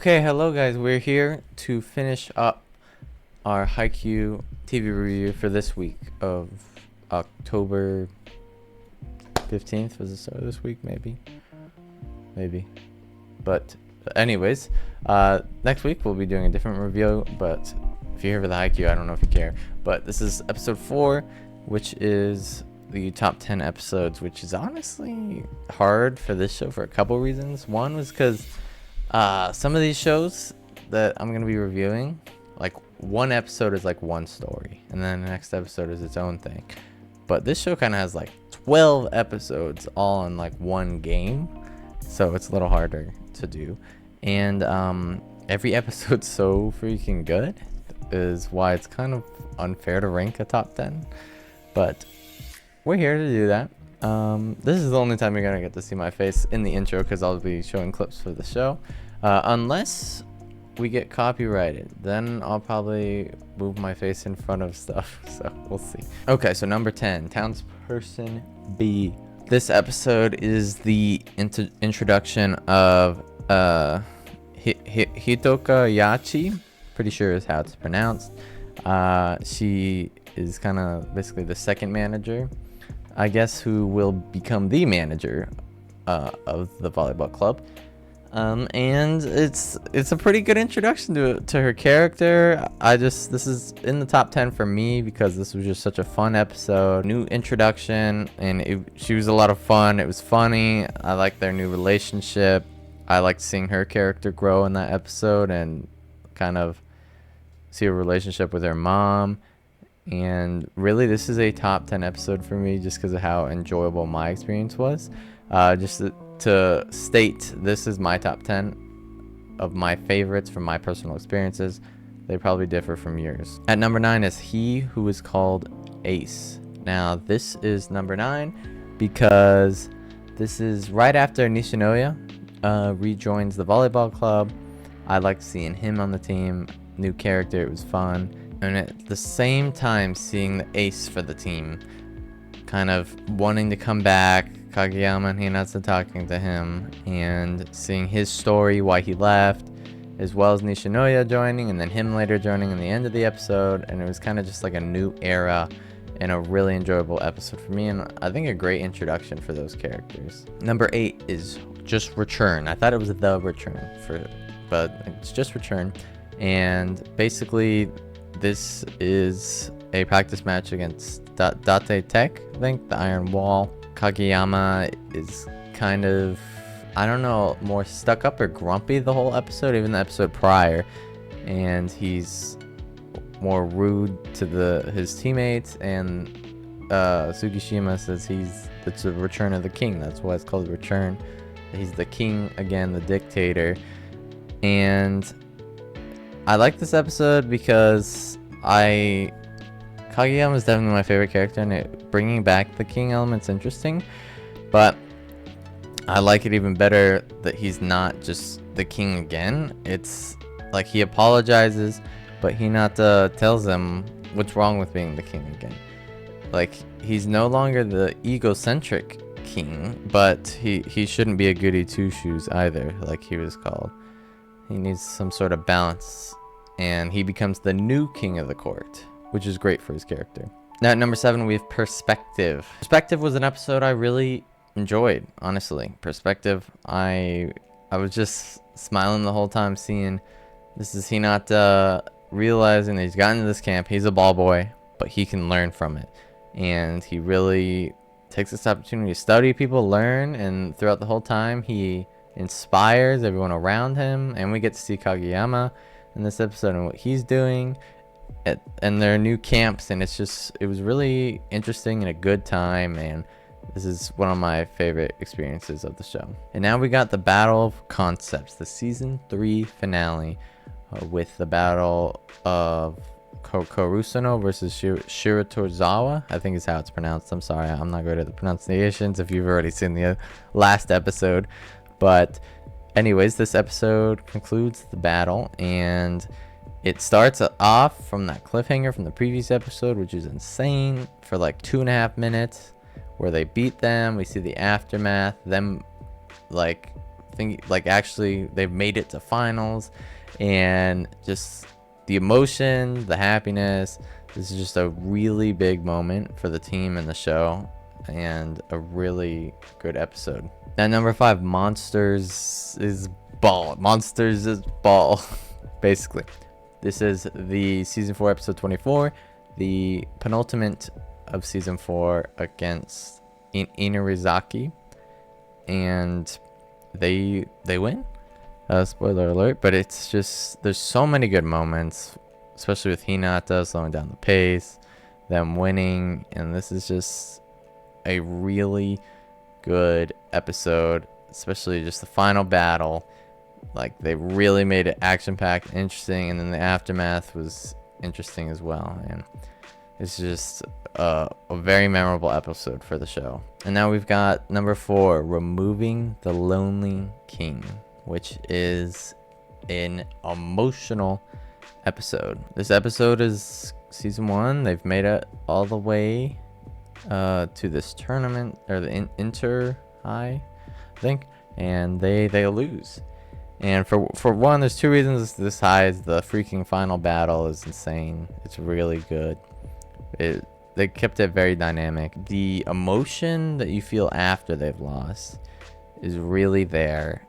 Okay, hello guys. We're here to finish up our Haikyu TV review for this week of October 15th. Was the start of this week? Maybe. But anyways, next week we'll be doing a different review. But if you're here for the Haikyu, I don't know if you care. But this is episode 4, which is the top 10 episodes, which is honestly hard for this show for a couple reasons. One was because some of these shows that I'm going to be reviewing, like one episode is like one story, and then the next episode is its own thing. But this show kind of has like 12 episodes all in like one game, so it's a little harder to do. And every episode's so freaking good is why it's kind of unfair to rank a top 10. But we're here to do that. This is the only time you're gonna get to see my face in the intro because I'll be showing clips for the show. Unless we get copyrighted, then I'll probably move my face in front of stuff. So we'll see. Okay, so number 10, Townsperson B. This episode is the introduction of Hitoka Yachi. Pretty sure is how it's pronounced. She is kind of basically the second manager, I guess, who will become the manager of the volleyball club. And it's a pretty good introduction to her character. This is in the top 10 for me because this was just such a fun episode, new introduction, and she was a lot of fun. It was funny. I liked their new relationship. I liked seeing her character grow in that episode and kind of see a relationship with her mom. And really, this is a top 10 episode for me just because of how enjoyable my experience was. Just to state, this is my top 10 of my favorites from my personal experiences. They probably differ from yours. At number 9 is He Who Is Called Ace. Now, this is number 9 because this is right after Nishinoya rejoins the volleyball club. I liked seeing him on the team. New character, it was fun. And at the same time, seeing the ace for the team kind of wanting to come back, Kageyama and Hinata talking to him, and seeing his story, why he left, as well as Nishinoya joining, and then him later joining in the end of the episode. And it was kind of just like a new era and a really enjoyable episode for me, and I think a great introduction for those characters. Number 8 is Just Return. I thought it was The Return, but it's Just Return. And basically, this is a practice match against Date Tech, I think, the Iron Wall. Kageyama is kind of, I don't know, more stuck up or grumpy the whole episode, even the episode prior. And he's more rude to his teammates. And Tsugishima says it's a return of the king. That's why it's called Return. He's the king again, the dictator. And I like this episode because Kageyama is definitely my favorite character, and bringing back the king element's interesting, but I like it even better that he's not just the king again. It's like he apologizes, but Hinata tells him what's wrong with being the king again. Like, he's no longer the egocentric king, but he shouldn't be a goody two-shoes either, like he was called. He needs some sort of balance, and he becomes the new king of the court, which is great for his character. Now at number 7, we have Perspective. Perspective was an episode I really enjoyed, honestly. Perspective, I was just smiling the whole time seeing this is Hinata realizing that he's gotten into this camp. He's a ball boy, but he can learn from it. And he really takes this opportunity to study people, learn, and throughout the whole time, he inspires everyone around him. And we get to see Kageyama in this episode and what he's doing and their new camps, and it was really interesting and a good time, and this is one of my favorite experiences of the show. And now we got the Battle of Concepts, the season 3 finale, with the battle of Korusono versus Shiratorizawa, I think is how it's pronounced. I'm sorry, I'm not good at the pronunciations if you've already seen the last episode. But anyways, this episode concludes the battle, and it starts off from that cliffhanger from the previous episode, which is insane, for like 2.5 minutes, where they beat them. We see the aftermath, them like think like actually they've made it to finals, and just the emotion, the happiness. This is just a really big moment for the team and the show, and a really good episode. Now, number 5, Monsters is Ball. Monsters is Ball, basically. This is the season 4, episode 24, the penultimate of season 4 against Inarizaki, and they win. Spoiler alert, but it's just, there's so many good moments, especially with Hinata slowing down the pace, them winning, and this is just a really good episode, especially just the final battle. Like, they really made it action-packed, interesting, and then the aftermath was interesting as well, and it's just a very memorable episode for the show. And now we've got number 4, Removing the Lonely King, which is an emotional episode. This episode is season 1. They've made it all the way to this tournament, or the inter high, I think, and they lose. And for one, there's 2 reasons this high is the freaking final battle is insane. It's really good. They kept it very dynamic. The emotion that you feel after they've lost is really there.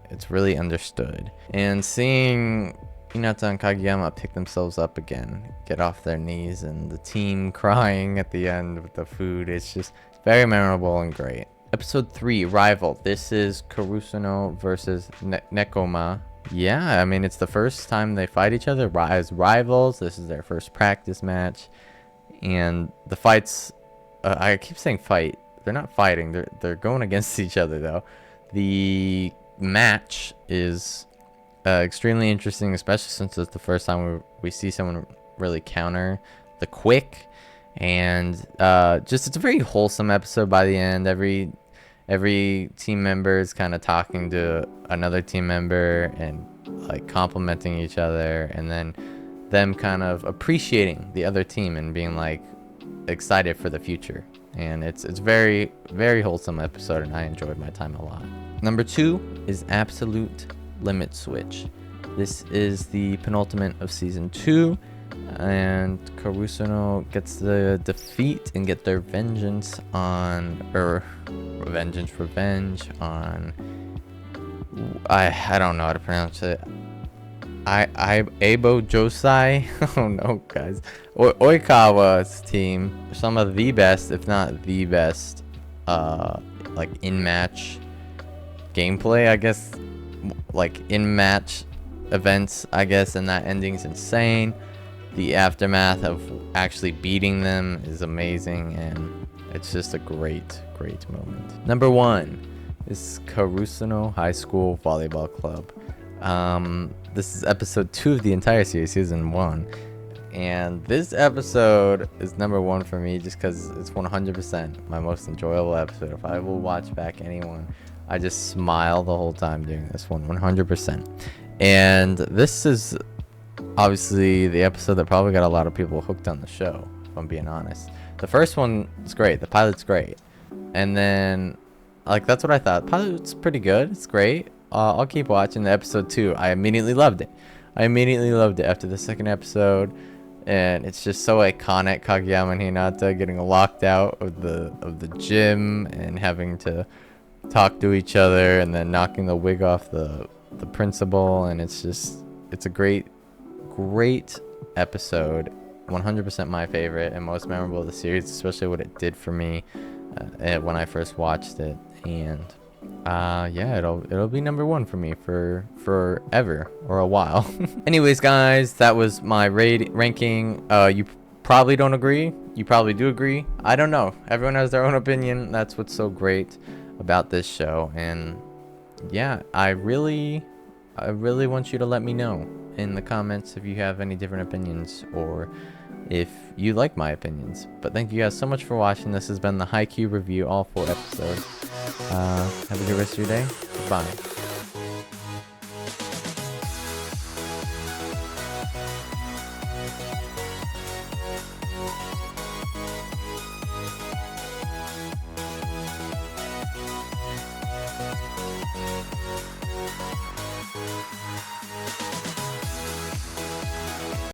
It's really understood. And seeing Hinata and Kageyama pick themselves up again, get off their knees, and the team crying at the end with the food, it's just very memorable and great. Episode 3, Rival. This is Karusuno versus Nekoma. Yeah, I mean, it's the first time they fight each other as rivals. This is their first practice match. And the fights, I keep saying fight. They're not fighting. They're going against each other, though. The match is extremely interesting, especially since it's the first time we see someone really counter the quick. And just, it's a very wholesome episode by the end. Every team member is kind of talking to another team member and like complimenting each other, and then them kind of appreciating the other team and being like excited for the future. And it's very, very wholesome episode, and I enjoyed my time a lot. Number 2 is Absolute Limit Switch. This is the penultimate of season 2, and Karusuno gets the defeat and get their vengeance on, or revenge on, I don't know how to pronounce it. Abo Josai. Oh no, guys. Oikawa's team, some of the best, if not the best, like in-match gameplay, I guess, like in-match events, I guess, and that ending's insane. The aftermath of actually beating them is amazing, and it's just a great moment. Number 1 is Karusuno High School Volleyball Club. This is episode 2 of the entire series, season 1, and this episode is number 1 for me just because it's 100% my most enjoyable episode. If I will watch back anyone, I just smile the whole time doing this one, 100%. And this is obviously the episode that probably got a lot of people hooked on the show, if I'm being honest. The first one is great, the pilot's great, and then like that's what I thought. Pilot's pretty good, it's great. I'll keep watching. The episode 2, I immediately loved it. After the second episode, and it's just so iconic. Kageyama and Hinata getting locked out of the gym and having to talk to each other, and then knocking the wig off the principal, and it's a great episode. 100% my favorite and most memorable of the series, especially what it did for me when I first watched it. And yeah, it'll be number 1 for me for forever or a while. Anyways, guys, that was my ranking. You probably don't agree, you probably do agree, I don't know. Everyone has their own opinion. That's what's so great about this show. And yeah, I really want you to let me know in the comments if you have any different opinions, or if you like my opinions. But thank you guys so much for watching. This has been the Haikyu review, all 4 episodes. Have a good rest of your day. Bye.